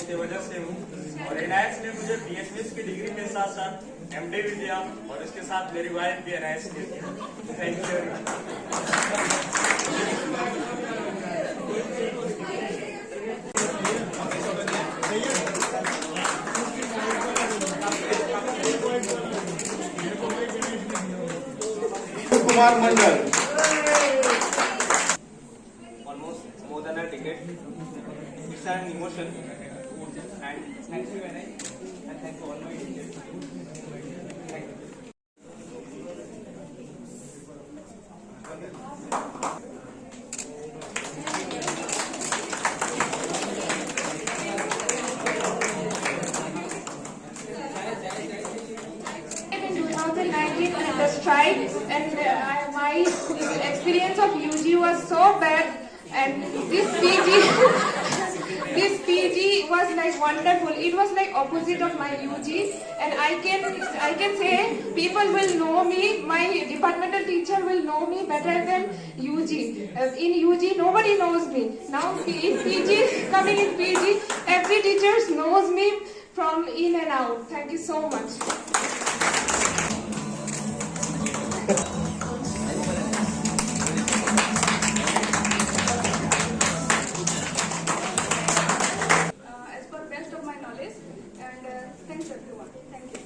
इसके वजह से हूँ। और एनआईएस ने मुझे बीएसएस की डिग्री के साथ साथ एमडी भी दिया और इसके साथ मेरी वाइफ भी एनआईएस की थी। Thank you very much. Kumar Mandal. Almost more than a decade. It's an emotion. And thank you, NI, and thank you all my teachers. Thank you. In 2019 in the strike, and my experience of UG was so bad, and this PG was like wonderful. It was like opposite of my UG, and I can say people will know me. My departmental teacher will know me better than UG. In UG, nobody knows me. Now in PG, coming in PG, every teacher knows me from in and out. Thank you so much. As per best of my knowledge, and thanks everyone. Thank you.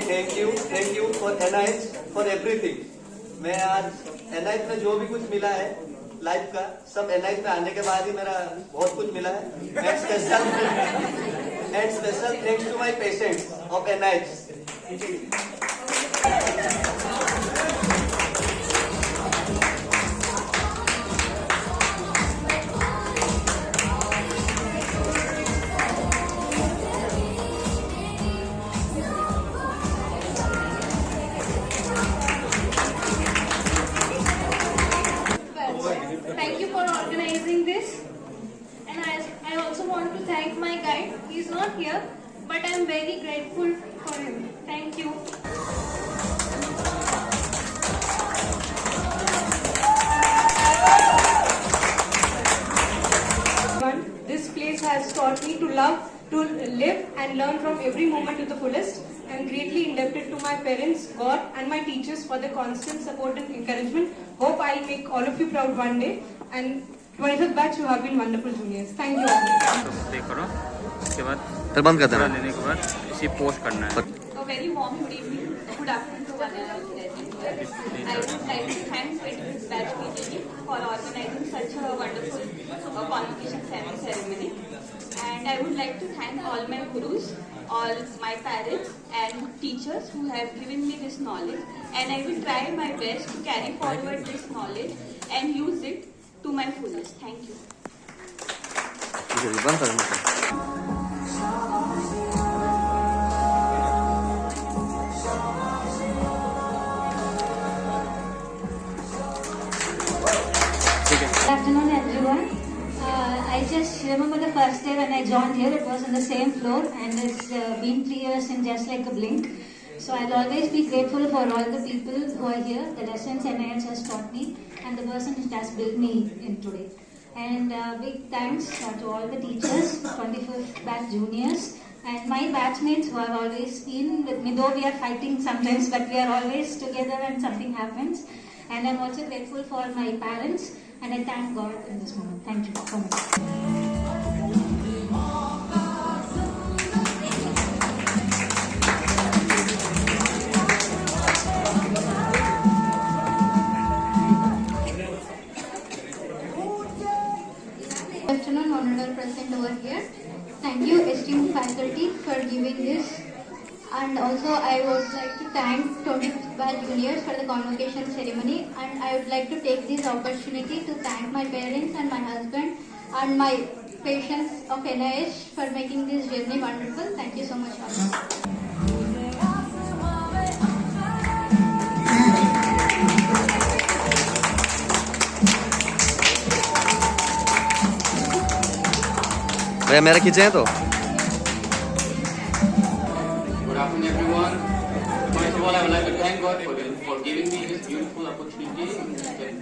Thank you for NIH for everything. मैं आज NIH में जो भी कुछ मिला है life का, सब एनआईएच में आने के बाद ही मेरा बहुत कुछ मिला है। And special thanks to my patients of NIH. Thank you for organizing this, and I also want to thank my guide. He's not here, but I'm very grateful for him. Thank you. This place has taught me to love, to live and learn from every moment to the fullest. I am greatly indebted to my parents, God and my teachers for their constant support and encouragement. Hope I'll make all of you proud one day. And 25th batch, you have been wonderful juniors. Thank you all. Play करो, उसके बाद फिर बंद कर देना। लेने के बाद इसी पोस्ट करना है। A very warm good evening, good afternoon to one and all. I would like to thank 25th batch PGG for organizing such a wonderful convocation ceremony. And I would like to thank all my gurus, all my parents and teachers who have given me this knowledge. And I will try my best to carry forward this knowledge and use it to my fullest. Thank you. ठीक है, बंद कर देना। Good afternoon, everyone. I just remember the first day when I joined here. It was on the same floor, and it's been 3 years in just like a blink. So I'll always be grateful for all the people who are here, the lessons NIH has taught me, and the person who has built me in today. And big thanks to all the teachers, 25th batch juniors, and my batchmates who have always been with me. Though we are fighting sometimes, but we are always together when something happens. And I'm also grateful for my parents, and I thank God in this moment. Thank you so much. Good afternoon, honorable present over here. Thank you, esteemed faculty, for giving this. And also, I would like to thank 25th batch juniors for the convocation ceremony. And I would like to take this opportunity to thank my parents and my husband and my patients of NIH for making this journey wonderful. Thank you so much, all. भैया मेरा खींचे तो Good afternoon, everyone. First of all, I would like to thank God for giving me this beautiful opportunity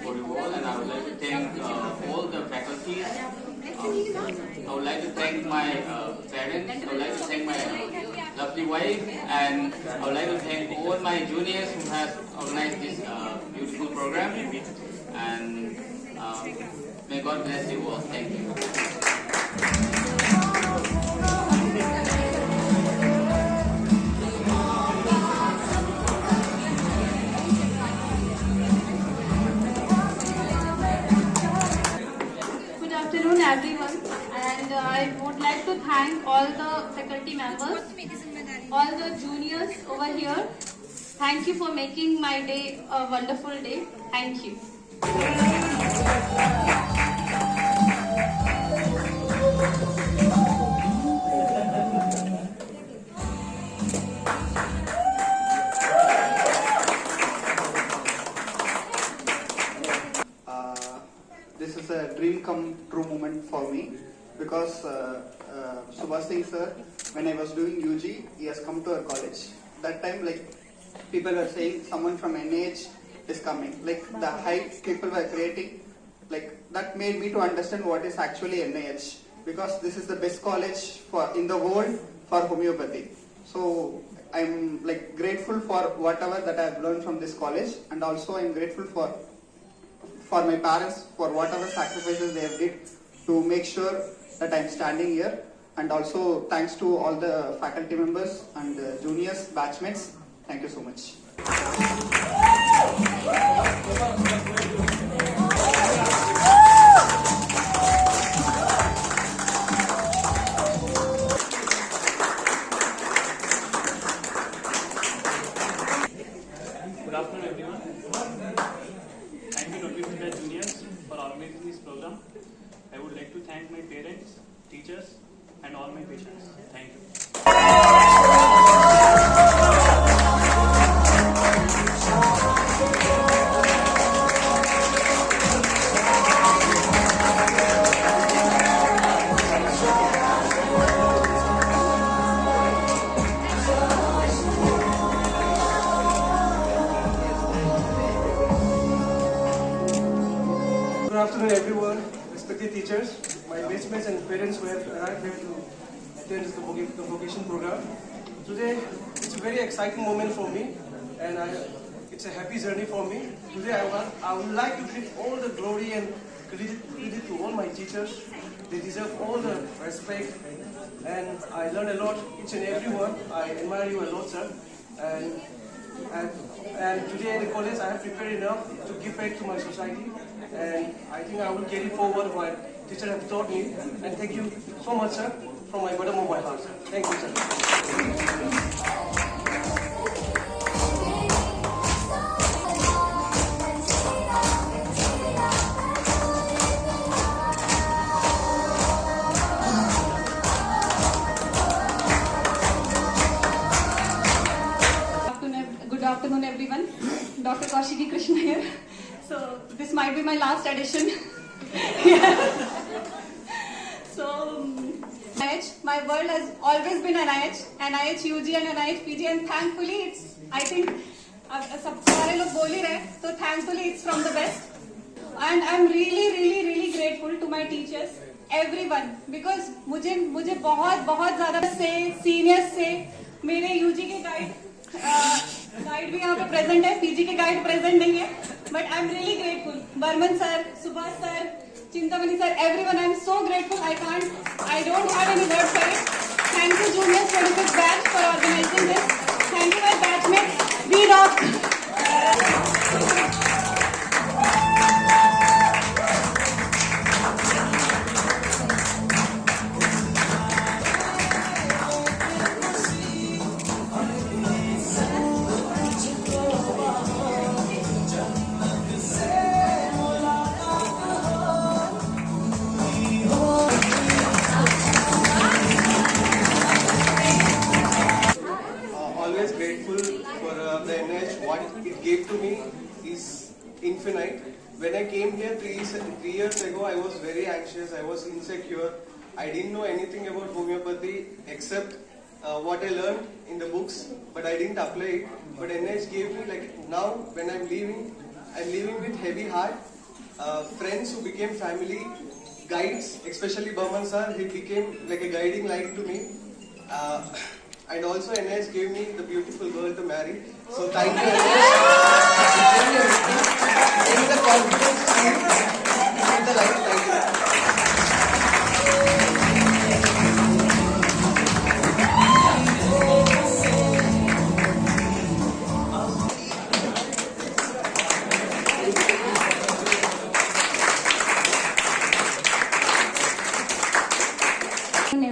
for you all, and I would like to thank all the faculties. I would like to thank my parents. I would like to thank my lovely wife, and I would like to thank all my juniors who have organized this beautiful program. And may God bless you all. Thank you. Good afternoon, everyone, and I would like to thank all the faculty members, all the juniors over here. Thank you for making my day a wonderful day. Thank you. This is a dream come true moment for me because Subhash Singh sir, when I was doing UG, he has come to our college. That time, like, people were saying someone from NH is coming. Like, the hype people were creating, like, that made me to understand what is actually NIH, because this is the best college in the world for homeopathy. So I'm like grateful for whatever that I've learned from this college, and also I'm grateful for my parents for whatever sacrifices they have did to make sure that I'm standing here, and also thanks to all the faculty members and juniors, batchmates. Thank you so much. Good afternoon, everyone. Thank you, Dr. Sundar Juniors, for organizing this program. I would like to thank my parents, teachers, and all my patients. Thank you. Good afternoon, everyone, respected teachers, my batchmates and parents who have arrived here to attend the vocation program. Today, it's a very exciting moment for me, and it's a happy journey for me. Today, I would like to give all the glory and credit to all my teachers. They deserve all the respect, and I learned a lot, each and every one. I admire you a lot, sir. And today in the college, I have prepared enough to give back to my society, and I think I will carry forward what teachers have taught me. And thank you so much, sir, from my bottom of my heart, sir. Thank you, sir. Good afternoon, everyone. Dr. Kaushiki Krishna here. So this might be my last edition. So NIH, my world has always been NIH UG and NIH PG, and thankfully it's, I think, सब सारे लोग बोल ही रहे, so thankfully it's from the best. And I'm really grateful to my teachers, everyone, because मुझे बहुत ज़्यादा से seniors से मेरे UG के गाइड भी यहाँ पे प्रेजेंट है, पीजी के गाइड प्रेजेंट नहीं है, but I am really grateful. Burman sir, Subhash sir, Chintamani sir, everyone, I am so grateful. I don't have any words for it. Thank you, juniors 25th batch, for organizing this. Thank you, my batchmates. We rock. Always grateful for the NIH. What it gave to me is infinite. When I came here 3 years ago, I was very anxious, I was insecure, I didn't know anything about homeopathy except what I learned in the books, but I didn't apply it. But NIH gave me, like, now when I'm leaving with heavy heart. Friends who became family, guides, especially Burman sir, he became like a guiding light to me. And also NIH gave me the beautiful girl to marry. So thank you NIH. Give me the confidence to live the life. Thank you.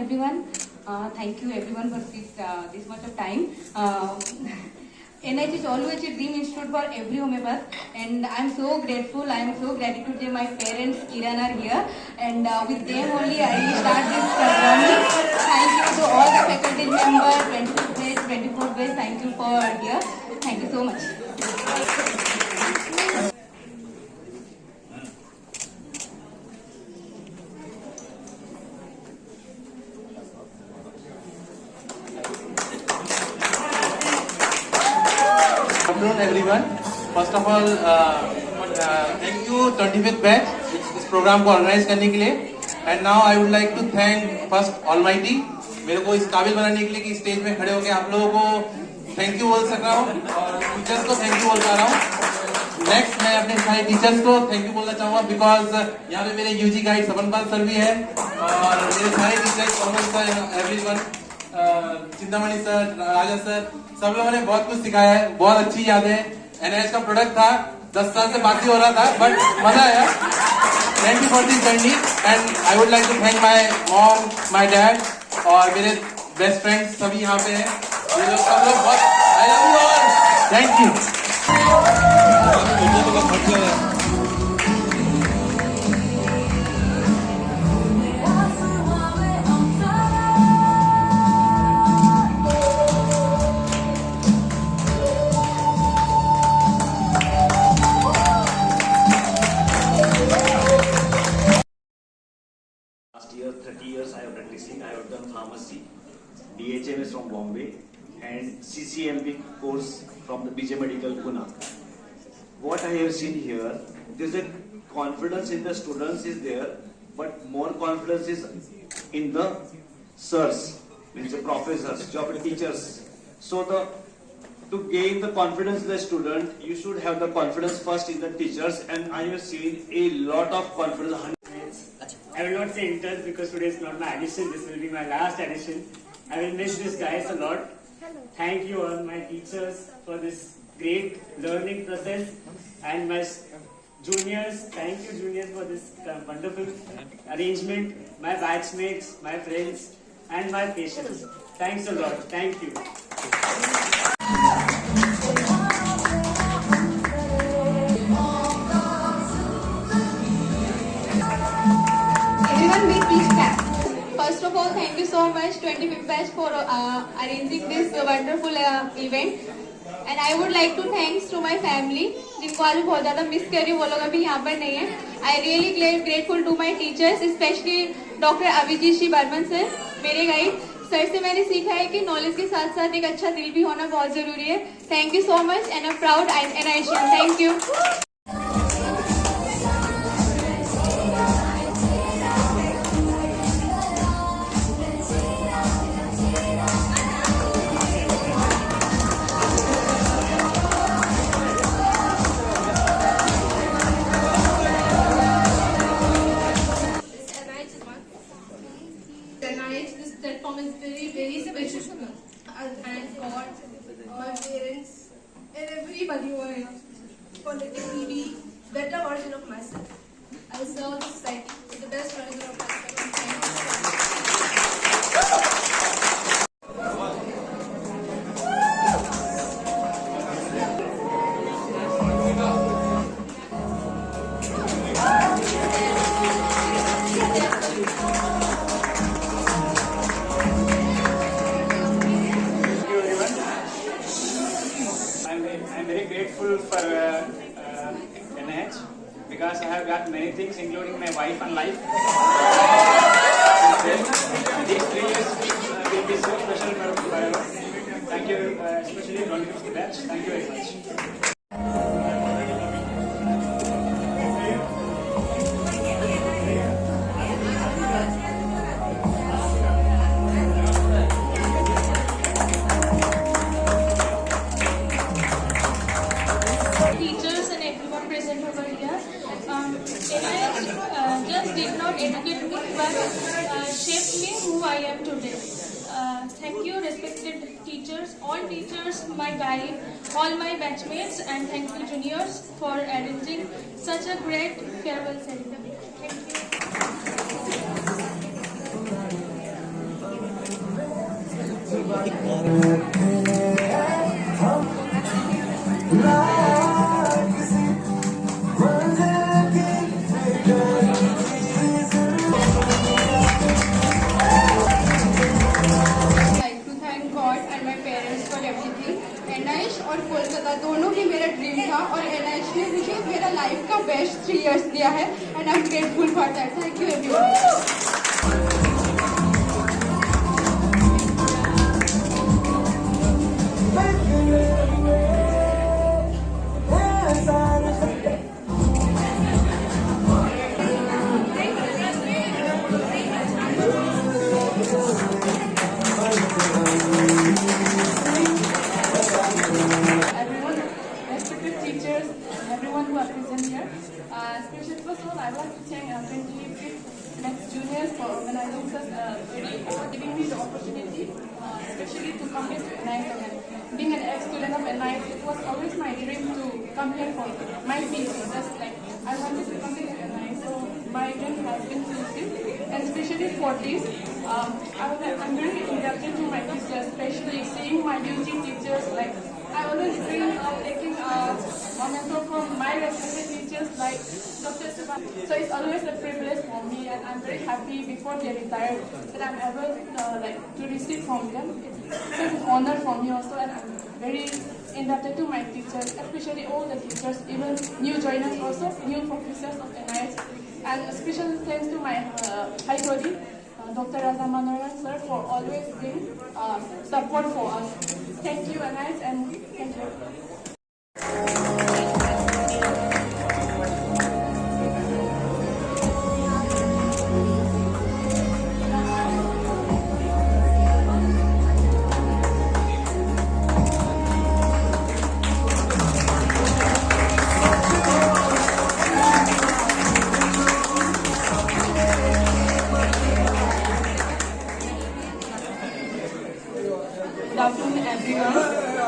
Everyone, thank you everyone for this much of time. NIH is always a dream institute for every homeopath, and I am so grateful. I am so gratitude that my parents Kiran are here, and with them only I start this journey. Thank you to all the faculty members, 25th batch, 24th batch. Thank you for here. Thank you so much. Good afternoon everyone. First of all, thank you 25th batch इस programme को organise करने के लिए. And now I would like to thank first Almighty, मेरे को इस काबिल बनाने के लिए कि स्टेज में खड़े होकर आप लोगों को थैंक यू बोल सक रहा हूँ और टीचर्स को थैंक यू बोल पा रहा हूँ. नेक्स्ट मैं अपने सारे टीचर्स को थैंक यू बोलना चाहूंगा बिकॉज यहाँ पे मेरे यूजी गाइड सबनपाल सर भी है और मेरे सारे टीचर्स एवरीवन, चिंतामणि सर, राजा सर, सब लोगों ने बहुत कुछ सिखाया है. बहुत अच्छी यादें. NIH का प्रोडक्ट था, 10 साल से बाकी हो रहा था बट मजा आया. Thank you for this journey and I would like to thank my mom, my dad और मेरे बेस्ट फ्रेंड्स सभी यहाँ पे हैं. ये लोग सब लोग बहुत, I love you all. Thank you. Last year, 30 years I have practicing. I have done pharmacy, DHMS from Bombay, and CCMP course from the BJ Medical Pune. What I have seen here, there's a confidence in the students is there, but more confidence is in the sirs, means the professors, job teachers. So to gain the confidence in the student, you should have the confidence first in the teachers, and I have seen a lot of confidence. I will not say interns because today is not my addition, this will be my last addition. I will miss these guys a lot. Thank you all my teachers for this great learning process, and my juniors, thank you juniors for this wonderful arrangement, my batchmates, my friends and my patients. Thanks a lot. Thank you. Everyone will please clap. First of all, thank you so much 25th batch for arranging this wonderful event. And I would like to thanks to my family, जिनको आज बहुत ज़्यादा miss कर रही हूँ, वो लोग अभी यहाँ पर नहीं है. I really grateful to my teachers, especially Dr. Abhijit Shri Barman sir, मेरे गाइड. सर से मैंने सीखा है कि नॉलेज के साथ साथ एक अच्छा दिल भी होना बहुत जरूरी है. Thank you so much and I am proud NIHian. Thank you. This platform is very special to me. I thank God, my parents, and everybody who are here for letting me be better version of myself. I serve the society with the best version of myself. I'm very grateful for NIH because I have got many things including my wife and life. These 3 years will be so special forever. Thank you, especially 25th batch. Thank you very much. Teachers and everyone present over here. NIH just did not educate me but shaped me who I am today. Thank you, respected teachers, all teachers, my guide, all my batchmates, and thank you, juniors, for arranging such a great farewell ceremony. Thank like to thank God and my parents for everything. NIH और कोलकाता दोनों ही मेरा dream था और NIH ने मुझे मेरा life का best 3 years दिया है and I'm grateful for that. Thank you everyone. Everyone, respected teachers, everyone who are present here. Especially first of all, I would like to thank 25th next juniors for organizing such giving me the opportunity, especially to come here to NIH. And being an ex-student of NIH, it was always my dream to come here for my PhD. Just like I wanted to come here to NIH, so my dream has been fulfilled. And especially for this, I'm very indebted to my teachers, especially seeing my UG teachers. Like I always dream of taking a mentor from my respected teachers like Dr. Subhash. So it's always a privilege for me, and I'm very happy before they retire that I'm able to receive from them. It's an honor for me also, and I'm very indebted to my teachers, especially all the teachers, even new joiners also, new professors of NIH. And special thanks to my High Cody, Dr. Raza Manoran sir, for always being support for us. Thank you, NIH, and thank you. Good afternoon everyone.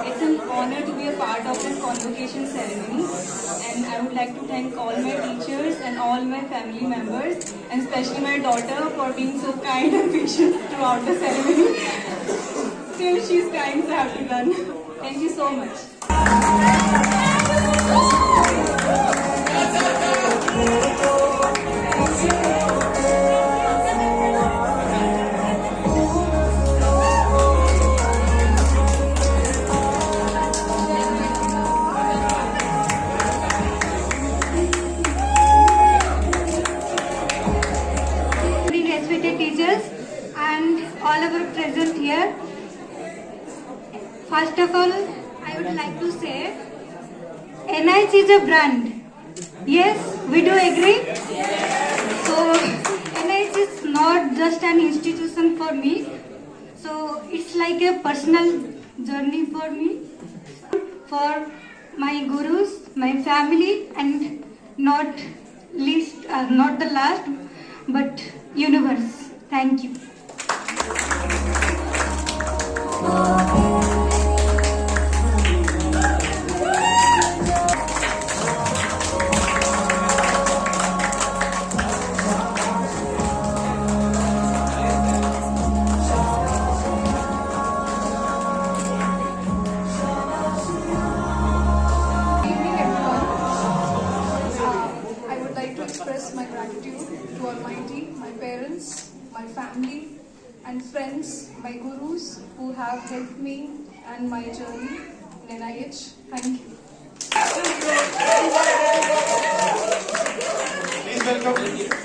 It's an honor to be a part of this convocation ceremony, and I would like to thank all my teachers and all my family members, and especially my daughter for being so kind and patient throughout the ceremony. Still she's crying, so I have to run. Thank you so much. Respected teachers and all of us present here. First of all, I would like to say NIH is a brand. Yes, we do agree? So NIH is not just an institution for me. So it's like a personal journey for me, for my gurus, my family, and not the last, but universe. Thank you. I would like to express my gratitude to Almighty, my parents, my family, and friends, my gurus who have helped me and my journey in NIH. Thank you. Please welcome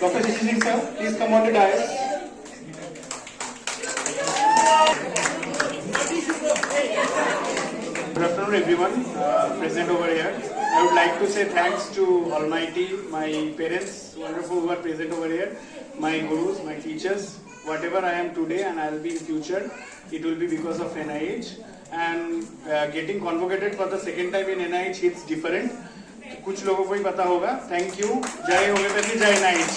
Dr. Shishi Singh sir. Please come on the dais. Good afternoon, everyone present over here. I would like to say thanks to Almighty, my parents, wonderful who are present over here, my gurus, my teachers. Whatever I am today and I will be in future, it will be because of NIH. And getting convocated for the second time in NIH hits different. कुछ लोगों को ही पता होगा. Thank you. जय homeopathy, जय NIH.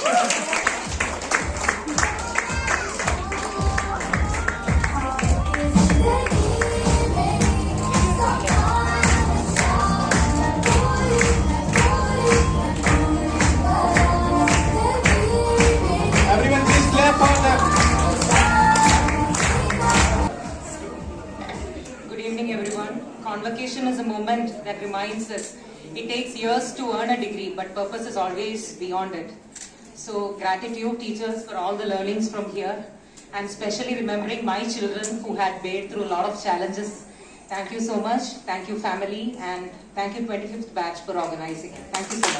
Convocation is a moment that reminds us it takes years to earn a degree, but purpose is always beyond it. So gratitude, teachers, for all the learnings from here, and especially remembering my children who had made through a lot of challenges. Thank you so much. Thank you, family, and thank you 25th batch for organizing. Thank you so much.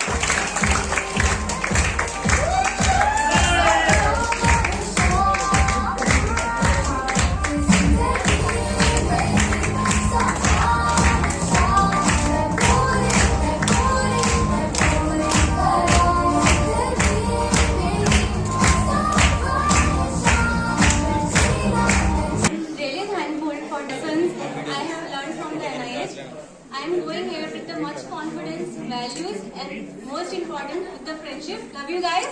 I am going here with the much confidence, values, and most important, with the friendship. Love you guys.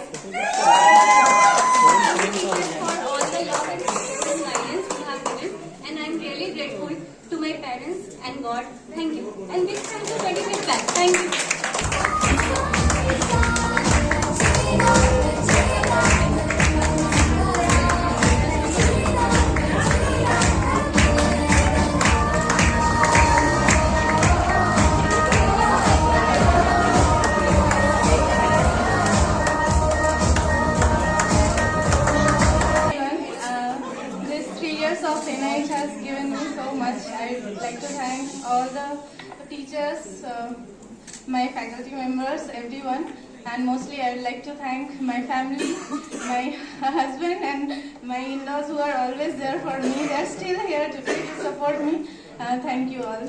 Thank you for all the love and support and guidance you have given, and I am really grateful to my parents and God. Thank you. And big thank you, 25th batch. Thank you. I would like to thank all the teachers, my faculty members, everyone, and mostly I would like to thank my family, my husband and my in-laws who are always there for me. They are still here today to support me. Thank you all.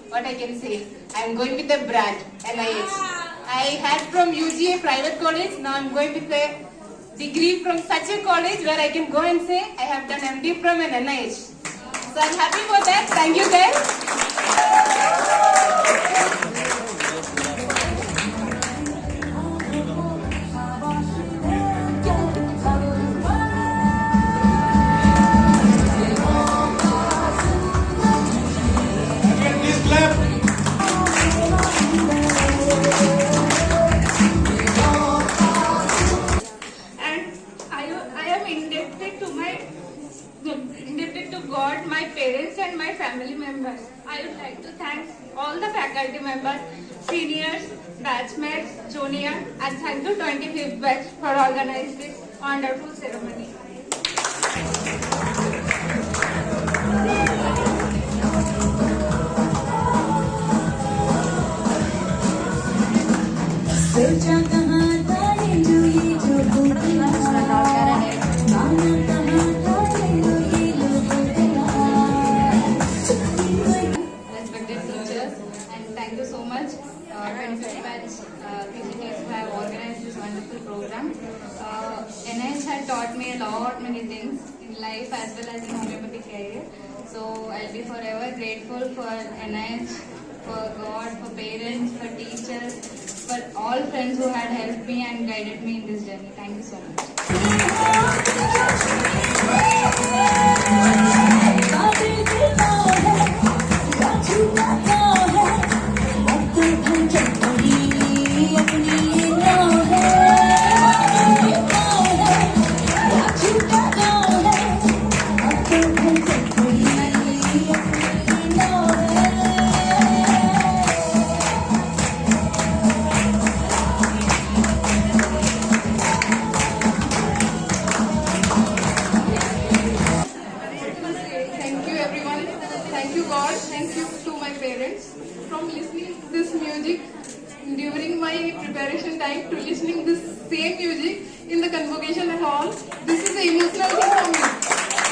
What I can say, I am going with the brand NIH. I had from UGA private college, now I am going with a degree from such a college where I can go and say I have done MD from an NIH. So I am happy for that. Thank you guys. God, my parents and my family members. I would like to thank all the faculty members, seniors, batchmates, junior, and thank you 25th batch for organizing this wonderful ceremony. Respected teachers, and thank you so much, 25th batch PGTs who have organized this wonderful program. NIH had taught me many things in life as well as in homeopathic career. So I'll be forever grateful for NIH, for God, for parents, for teachers, for all friends who had helped me and guided me in this journey. Thank you so much. music during my preparation time to listening this same music in the convocation hall. This is an emotional thing for me.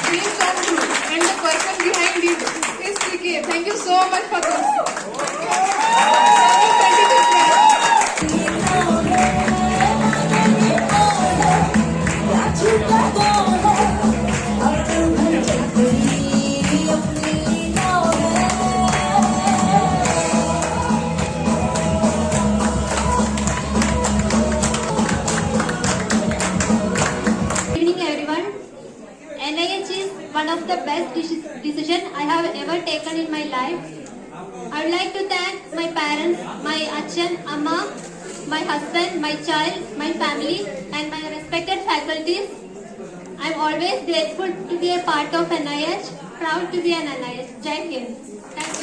Dream come true. And the person behind it is PK. Thank you so much for this. One of the best decisions I have ever taken in my life. I would like to thank my parents, my Achan, Amma, my husband, my child, my family and my respected faculties. I am always grateful to be a part of NIH, proud to be an NIH. Jai Hind. Thank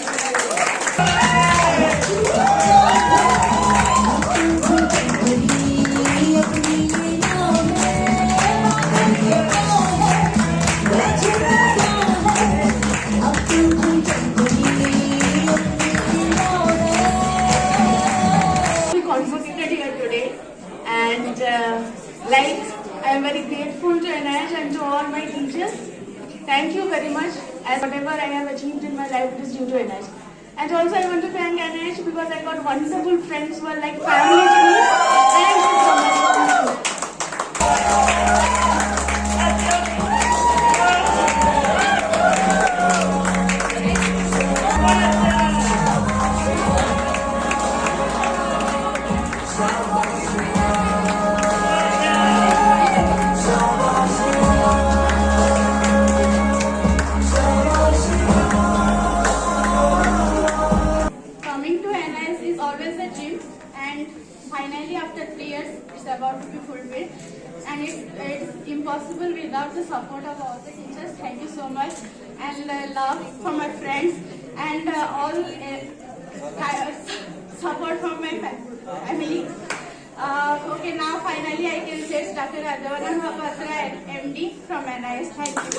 I am very grateful to NIH and to all my teachers. Thank you very much, as whatever I have achieved in my life, it is due to NIH. And also I want to thank NIH because I got wonderful friends who are like family to me. Finally, after 3 years, it's about to be fulfilled, and it's impossible without the support of all the teachers. Thank you so much, and love from my friends, and all support from my family. Okay, now finally I can say it's Dr. Adhavan Mahapatra, MD from NIH. Thank you.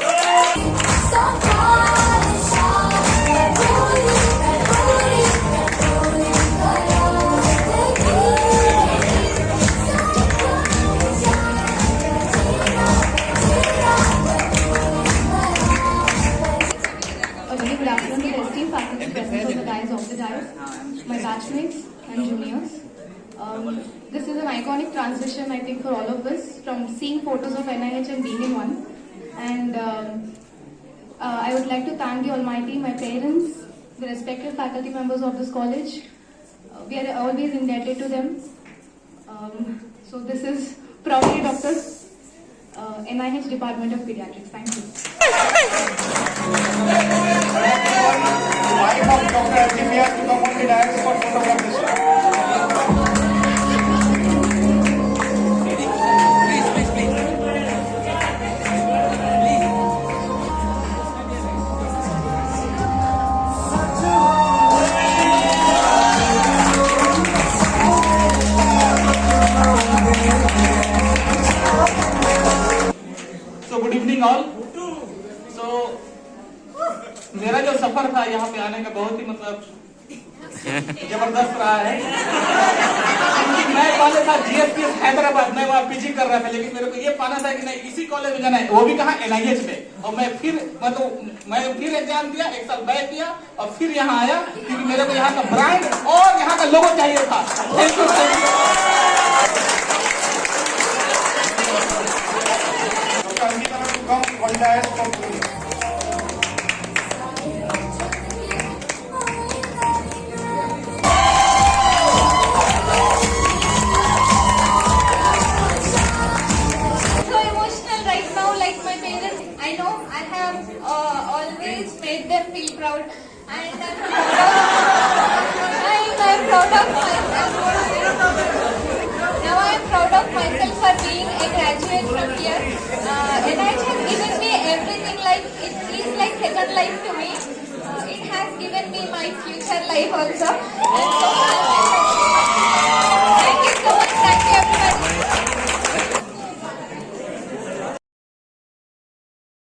Good afternoon to the esteemed faculty present on the dais of the dais, my batchmates and juniors. This is an iconic transition, I think, for all of us, from seeing photos of NIH and being in one. And I would like to thank the Almighty, my parents, the respected faculty members of this college. We are always indebted to them. So this is proudly Dr. NIH Department of Pediatrics. Thank you. Wife of Dr. Artemis to come on the dais for photograph session. So good evening all. So मेरा जो सफर था यहाँ पे आने का बहुत ही मतलब जबरदस्त रहा है। मैं पहले था GSPS हैदराबाद में, वहाँ पीजी कर रहा था, लेकिन मेरे को ये पाना था कि नहीं इसी कॉलेज में जाना है, वो भी कहाँ NIH में। और मैं फिर एग्जाम दिया, 1 साल बैक किया और फिर यहाँ आया क्योंकि मेरे को यहाँ का ब्रांड और यहाँ का लोगो चाहिए था। made them feel proud, and I'm proud of myself. Now I'm proud of myself for being a graduate from here. NIH has given me everything, like it feels like second life to me. It has given me my future life also. And so